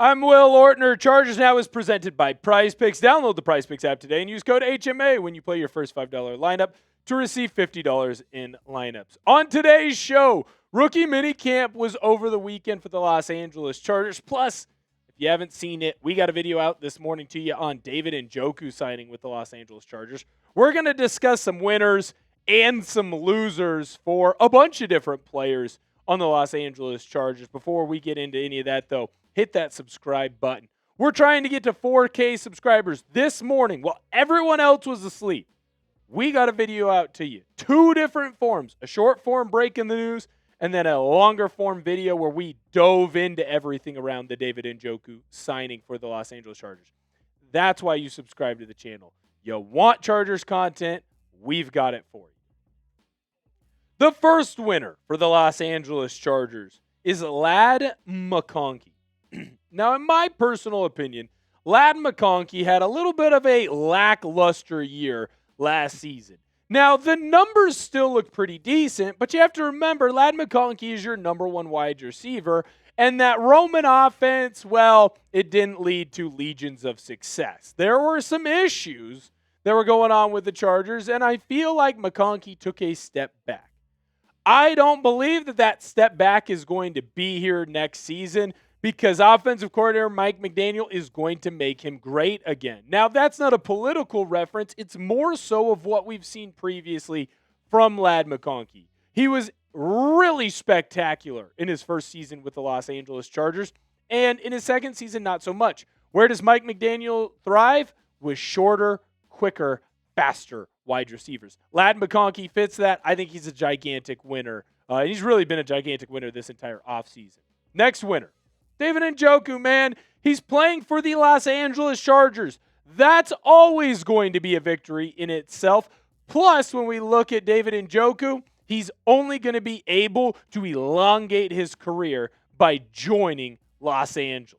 I'm Will Ortner. Chargers Now is presented by PrizePicks. Download the PrizePicks app today and use code HMA when you play your first $5 lineup to receive $50 in lineups. On today's show, rookie minicamp was over the weekend for the Los Angeles Chargers. Plus, if you haven't seen it, we got a video out this morning to you on David Njoku signing with the Los Angeles Chargers. We're going to discuss some winners and some losers for a bunch of different players on the Los Angeles Chargers. Before we get into any of that, though, hit that subscribe button. We're trying to get to 4K subscribers this morning while everyone else was asleep. We got a video out to you. 2 different forms, a short form breaking the news, and then a longer form video where we dove into everything around the David Njoku signing for the Los Angeles Chargers. That's why you subscribe to the channel. You want Chargers content, we've got it for you. The first winner for the Los Angeles Chargers is Lad McConkey. Now, in my personal opinion, Lad McConkey had a little bit of a lackluster year last season. Now, the numbers still look pretty decent, but you have to remember Lad McConkey is your number 1 wide receiver, and that Roman offense, well, it didn't lead to legions of success. There were some issues that were going on with the Chargers, and I feel like McConkey took a step back. I don't believe that step back is going to be here next season because offensive coordinator Mike McDaniel is going to make him great again. Now, that's not a political reference. It's more so of what we've seen previously from Lad McConkey. He was really spectacular in his first season with the Los Angeles Chargers, and in his second season, not so much. Where does Mike McDaniel thrive? With shorter, quicker, faster wide receivers. Lad McConkey fits that. I think he's a gigantic winner. He's really been a gigantic winner this entire offseason. Next winner, David Njoku, man. He's playing for the Los Angeles Chargers. That's always going to be a victory in itself. Plus, when we look at David Njoku, he's only going to be able to elongate his career by joining Los Angeles.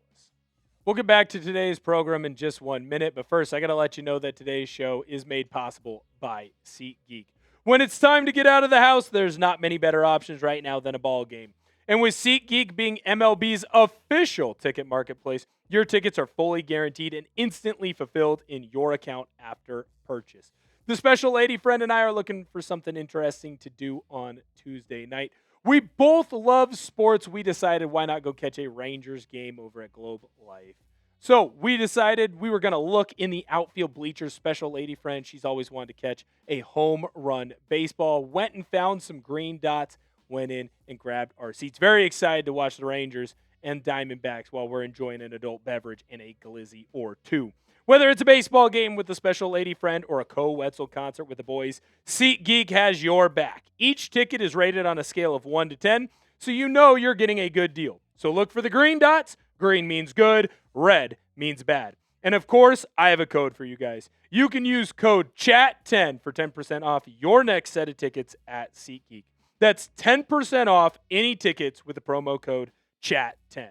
We'll get back to today's program in just 1 minute, but first I got to let you know that today's show is made possible by SeatGeek. When it's time to get out of the house, there's not many better options right now than a ball game. And with SeatGeek being MLB's official ticket marketplace, your tickets are fully guaranteed and instantly fulfilled in your account after purchase. The special lady friend and I are looking for something interesting to do on Tuesday night. We both love sports. We decided why not go catch a Rangers game over at Globe Life. So we decided we were going to look in the outfield bleachers. Special lady friend, she's always wanted to catch a home run baseball. Went and found some green dots, went in and grabbed our seats. Very excited to watch the Rangers and Diamondbacks while we're enjoying an adult beverage and a glizzy or two. Whether it's a baseball game with the special lady friend or a Co-Wetzel concert with the boys, SeatGeek has your back. Each ticket is rated on a scale of 1 to 10, so you know you're getting a good deal. So look for the green dots. Green means good. Red means bad. And of course, I have a code for you guys. You can use code CHAT10 for 10% off your next set of tickets at SeatGeek. That's 10% off any tickets with the promo code CHAT10.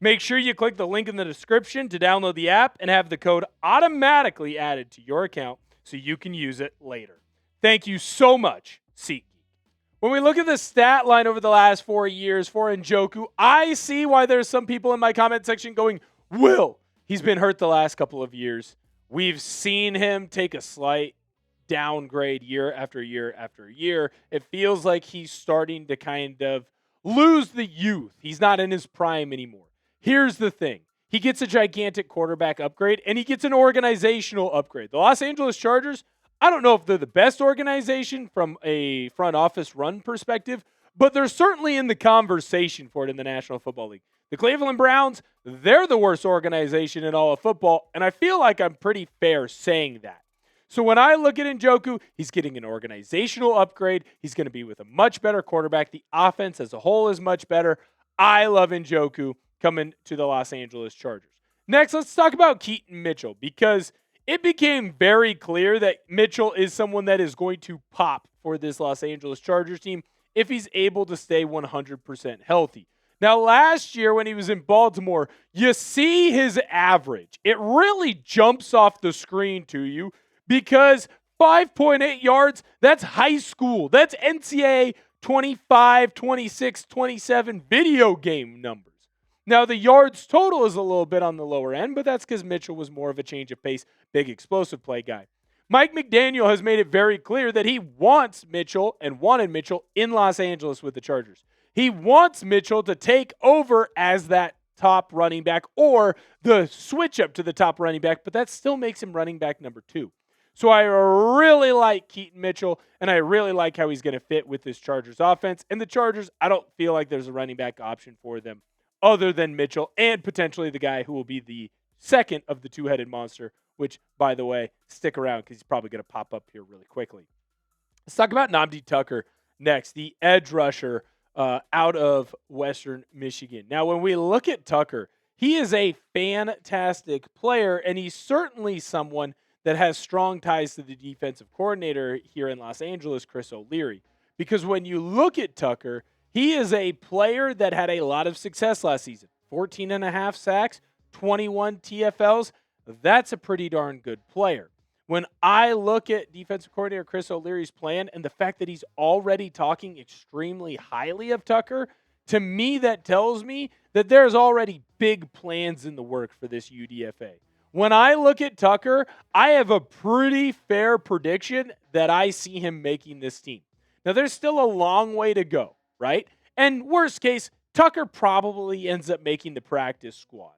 Make sure you click the link in the description to download the app and have the code automatically added to your account so you can use it later. Thank you so much, SeatGeek. When we look at the stat line over the last 4 years for Njoku, I see why there's some people in my comment section going, Will, he's been hurt the last couple of years. We've seen him take a slight downgrade year after year after year. It feels like he's starting to kind of lose the youth. He's not in his prime anymore. Here's the thing. He gets a gigantic quarterback upgrade, and he gets an organizational upgrade. The Los Angeles Chargers, I don't know if they're the best organization from a front office run perspective, but they're certainly in the conversation for it in the National Football League. The Cleveland Browns, they're the worst organization in all of football, and I feel like I'm pretty fair saying that. So when I look at Njoku, he's getting an organizational upgrade. He's going to be with a much better quarterback. The offense as a whole is much better. I love Njoku coming to the Los Angeles Chargers. Next, let's talk about Keaton Mitchell because it became very clear that Mitchell is someone that is going to pop for this Los Angeles Chargers team if he's able to stay 100% healthy. Now, last year when he was in Baltimore, you see his average. It really jumps off the screen to you because 5.8 yards, that's high school. That's NCAA 25, 26, 27 video game numbers. Now, the yards total is a little bit on the lower end, but that's because Mitchell was more of a change of pace, big explosive play guy. Mike McDaniel has made it very clear that he wants Mitchell and wanted Mitchell in Los Angeles with the Chargers. He wants Mitchell to take over as that top running back or the switch up to the top running back, but that still makes him running back number 2. So I really like Keaton Mitchell, and I really like how he's going to fit with this Chargers offense. And the Chargers, I don't feel like there's a running back option for them other than Mitchell and potentially the guy who will be the second of the two-headed monster, which, by the way, stick around because he's probably going to pop up here really quickly. Let's talk about Nadame Tucker next, the edge rusher out of Western Michigan. Now, when we look at Tucker, he is a fantastic player, and he's certainly someone that has strong ties to the defensive coordinator here in Los Angeles, Chris O'Leary. Because when you look at Tucker, he is a player that had a lot of success last season. 14 and a half sacks, 21 TFLs. That's a pretty darn good player. When I look at defensive coordinator Chris O'Leary's plan and the fact that he's already talking extremely highly of Tucker, to me that tells me that there's already big plans in the work for this UDFA. When I look at Tucker, I have a pretty fair prediction that I see him making this team. Now, there's still a long way to go, right? And worst case, Tucker probably ends up making the practice squad.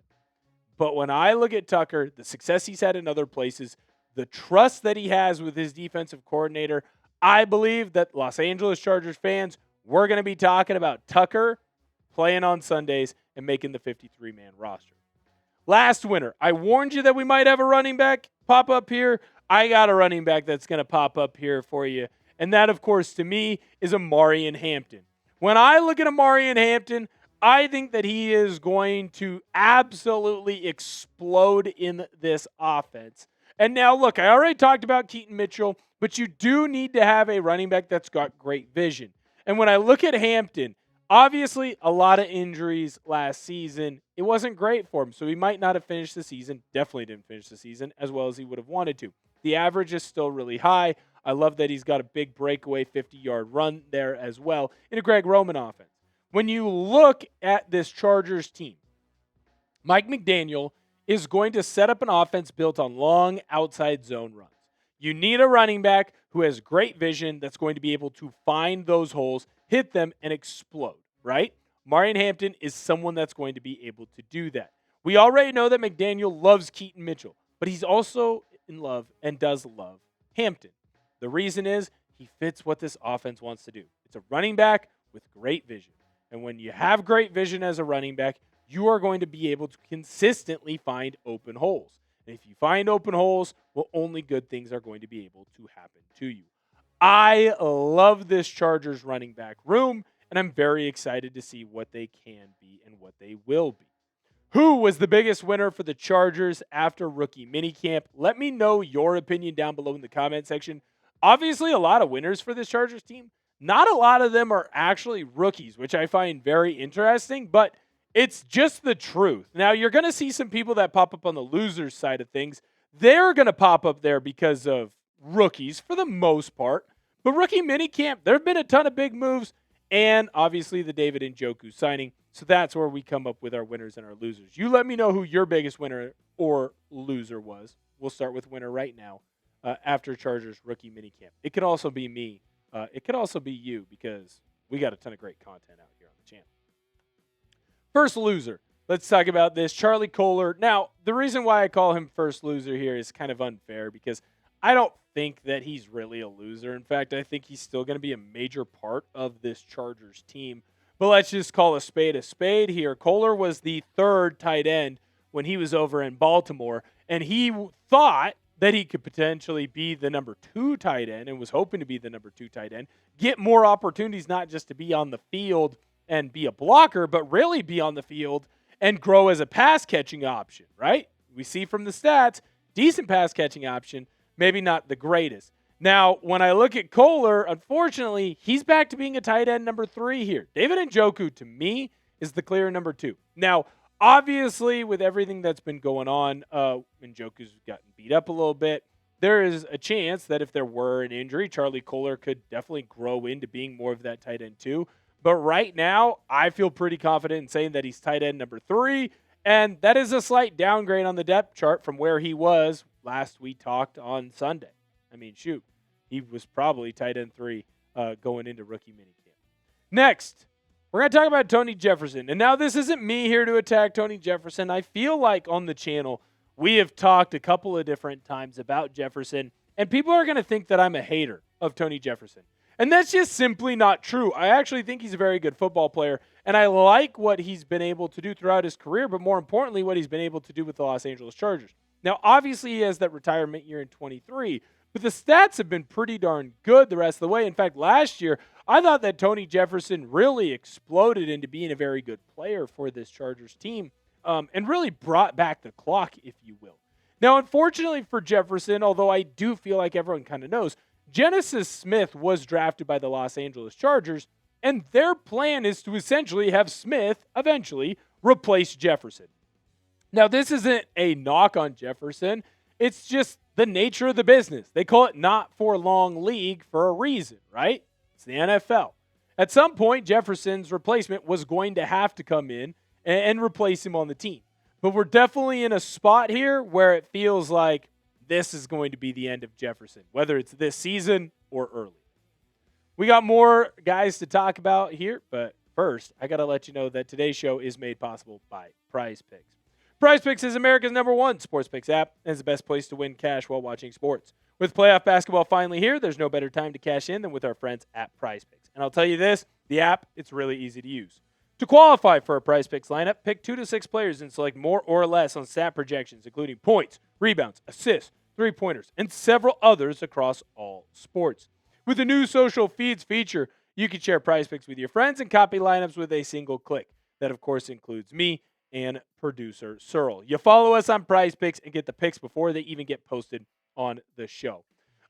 But when I look at Tucker, the success he's had in other places, the trust that he has with his defensive coordinator, I believe that Los Angeles Chargers fans, we're going to be talking about Tucker playing on Sundays and making the 53-man roster. Last winter, I warned you that we might have a running back pop up here. I got a running back that's going to pop up here for you. And that, of course, to me, is Omarion Hampton. When I look at Omarion Hampton, I think that he is going to absolutely explode in this offense. And now, look, I already talked about Keaton Mitchell, but you do need to have a running back that's got great vision. And when I look at Hampton, obviously a lot of injuries last season. It wasn't great for him, so he might not have finished the season, definitely didn't finish the season as well as he would have wanted to. The average is still really high. I love that he's got a big breakaway 50-yard run there as well in a Greg Roman offense. When you look at this Chargers team, Mike McDaniel is going to set up an offense built on long outside zone runs. You need a running back who has great vision that's going to be able to find those holes, hit them, and explode, right? Omarion Hampton is someone that's going to be able to do that. We already know that McDaniel loves Keaton Mitchell, but he's also in love and does love Hampton. The reason is he fits what this offense wants to do. It's a running back with great vision. And when you have great vision as a running back, you are going to be able to consistently find open holes. And if you find open holes, well, only good things are going to be able to happen to you. I love this Chargers running back room, and I'm very excited to see what they can be and what they will be. Who was the biggest winner for the Chargers after rookie minicamp? Let me know your opinion down below in the comment section. Obviously, a lot of winners for this Chargers team. Not a lot of them are actually rookies, which I find very interesting, but it's just the truth. Now, you're going to see some people that pop up on the losers side of things. They're going to pop up there because of rookies for the most part. But rookie minicamp, there have been a ton of big moves, and obviously the David Njoku signing. So that's where we come up with our winners and our losers. You let me know who your biggest winner or loser was. We'll start with winner right now after Chargers rookie minicamp. It could also be me. It could also be you because we got a ton of great content out here on the channel. First loser. Let's talk about this. Charlie Kolar. Now, the reason why I call him first loser here is kind of unfair because I don't think that he's really a loser. In fact, I think he's still going to be a major part of this Chargers team. But let's just call a spade here. Kolar was the third tight end when he was over in Baltimore, and he thought that he could potentially be the number 2 tight end and was hoping to be the number 2 tight end, get more opportunities not just to be on the field and be a blocker, but really be on the field and grow as a pass-catching option, right? We see from the stats, decent pass-catching option, maybe not the greatest. Now, when I look at Kolar, unfortunately, he's back to being a tight end number 3 here. David Njoku, to me, is the clear number 2. Now, obviously, with everything that's been going on, Njoku's gotten beat up a little bit. There is a chance that if there were an injury, Charlie Kolar could definitely grow into being more of that tight end too. But right now, I feel pretty confident in saying that he's tight end number 3. And that is a slight downgrade on the depth chart from where he was last we talked on Sunday. I mean, shoot, he was probably tight end 3 going into rookie minicamp. Next, we're going to talk about Tony Jefferson. And now this isn't me here to attack Tony Jefferson. I feel like on the channel, we have talked a couple of different times about Jefferson, and people are going to think that I'm a hater of Tony Jefferson. And that's just simply not true. I actually think he's a very good football player, and I like what he's been able to do throughout his career, but more importantly, what he's been able to do with the Los Angeles Chargers. Now, obviously, he has that retirement year in 23, but the stats have been pretty darn good the rest of the way. In fact, last year, I thought that Tony Jefferson really exploded into being a very good player for this Chargers team, and really brought back the clock, if you will. Now, unfortunately for Jefferson, although I do feel like everyone kind of knows, Genesis Smith was drafted by the Los Angeles Chargers, and their plan is to essentially have Smith eventually replace Jefferson. Now, this isn't a knock on Jefferson. It's just the nature of the business. They call it not for long league for a reason, right? It's the NFL. At some point, Jefferson's replacement was going to have to come in and replace him on the team. But we're definitely in a spot here where it feels like this is going to be the end of Jefferson, whether it's this season or early. We got more guys to talk about here, but first, I got to let you know that today's show is made possible by PrizePicks. PrizePicks is America's #1 sports picks app and is the best place to win cash while watching sports. With playoff basketball finally here, there's no better time to cash in than with our friends at PrizePicks. And I'll tell you this, the app, it's really easy to use. To qualify for a PrizePicks lineup, pick 2 to 6 players and select more or less on stat projections, including points, rebounds, assists, three-pointers, and several others across all sports. With the new social feeds feature, you can share PrizePicks with your friends and copy lineups with a single click. That, of course, includes me and producer Searle. You follow us on PrizePicks and get the picks before they even get posted on the show.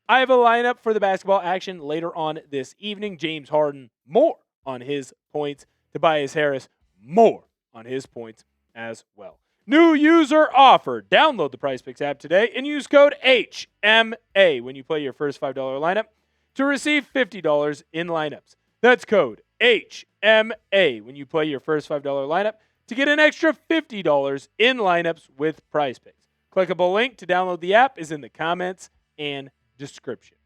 I have a lineup for the basketball action later on this evening. James Harden, more on his points. Tobias Harris, more on his points as well. New user offer. Download the PrizePicks app today and use code HMA when you play your first $5 lineup to receive $50 in lineups. That's code HMA when you play your first $5 lineup to get an extra $50 in lineups with PrizePicks. Clickable link to download the app is in the comments and description.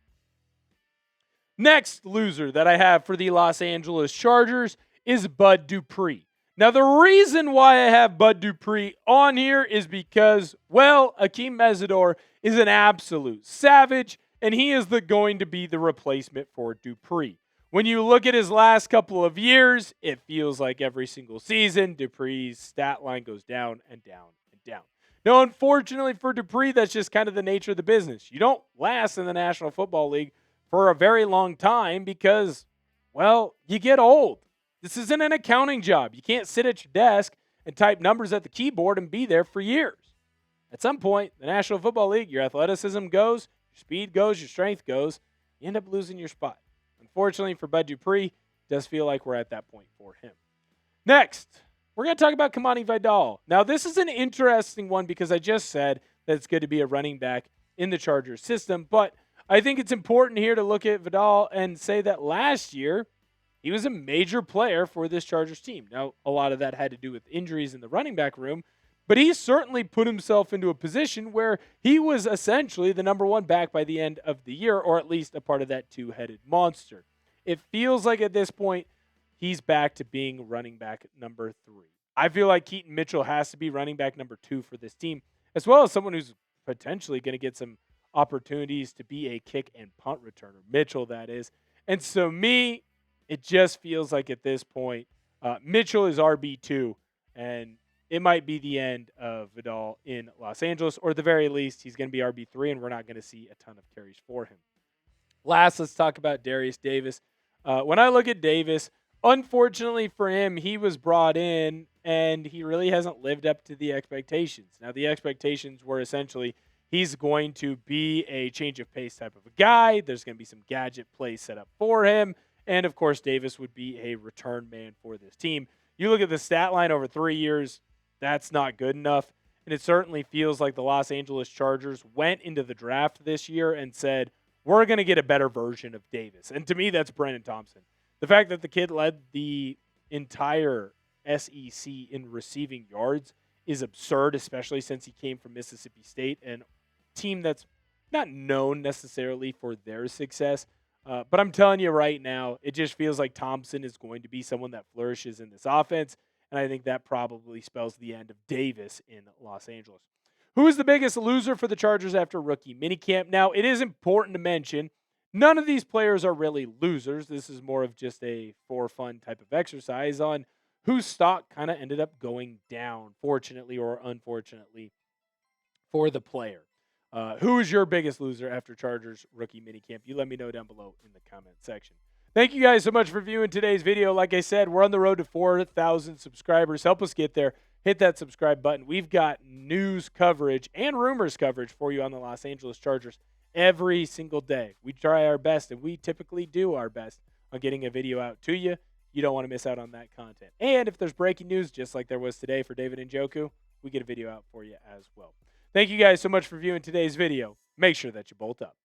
Next loser that I have for the Los Angeles Chargers is Bud Dupree. Now, the reason why I have Bud Dupree on here is because, well, Akeem Mesidor is an absolute savage, and he is going to be the replacement for Dupree. When you look at his last couple of years, it feels like every single season, Dupree's stat line goes down and down and down. Now, unfortunately for Dupree, that's just kind of the nature of the business. You don't last in the National Football League for a very long time because, well, you get old. This isn't an accounting job. You can't sit at your desk and type numbers at the keyboard and be there for years. At some point, the National Football League, your athleticism goes, your speed goes, your strength goes. You end up losing your spot. Unfortunately for Bud Dupree, it does feel like we're at that point for him. Next, we're going to talk about Kimani Vidal. Now, this is an interesting one because I just said that it's good to be a running back in the Chargers system, but I think it's important here to look at Vidal and say that last year, he was a major player for this Chargers team. Now, a lot of that had to do with injuries in the running back room, but he certainly put himself into a position where he was essentially the #1 back by the end of the year, or at least a part of that two-headed monster. It feels like at this point, he's back to being running back number 3. I feel like Keaton Mitchell has to be running back number 2 for this team, as well as someone who's potentially going to get some opportunities to be a kick and punt returner. Mitchell, that is. And so it just feels like at this point, Mitchell is RB2, and it might be the end of Vidal in Los Angeles, or at the very least, he's going to be RB3, and we're not going to see a ton of carries for him. Last, let's talk about Derius Davis. When I look at Davis, unfortunately for him, he was brought in, and he really hasn't lived up to the expectations. Now, the expectations were essentially he's going to be a change of pace type of a guy. There's going to be some gadget plays set up for him. And, of course, Davis would be a return man for this team. You look at the stat line over 3 years, that's not good enough. And it certainly feels like the Los Angeles Chargers went into the draft this year and said, we're going to get a better version of Davis. And to me, that's Brennan Thompson. The fact that the kid led the entire SEC in receiving yards is absurd, especially since he came from Mississippi State, and team that's not known necessarily for their success. But I'm telling you right now, it just feels like Thompson is going to be someone that flourishes in this offense. And I think that probably spells the end of Davis in Los Angeles. Who is the biggest loser for the Chargers after rookie minicamp? Now, it is important to mention, none of these players are really losers. This is more of just a for fun type of exercise on whose stock kind of ended up going down, fortunately or unfortunately, for the player. Who is your biggest loser after Chargers rookie minicamp? You let me know down below in the comment section. Thank you guys so much for viewing today's video. Like I said, we're on the road to 4,000 subscribers. Help us get there. Hit that subscribe button. We've got news coverage and rumors coverage for you on the Los Angeles Chargers every single day. We try our best, and we typically do our best on getting a video out to you. You don't want to miss out on that content. And if there's breaking news, just like there was today for David Njoku, we get a video out for you as well. Thank you guys so much for viewing today's video. Make sure that you bolt up.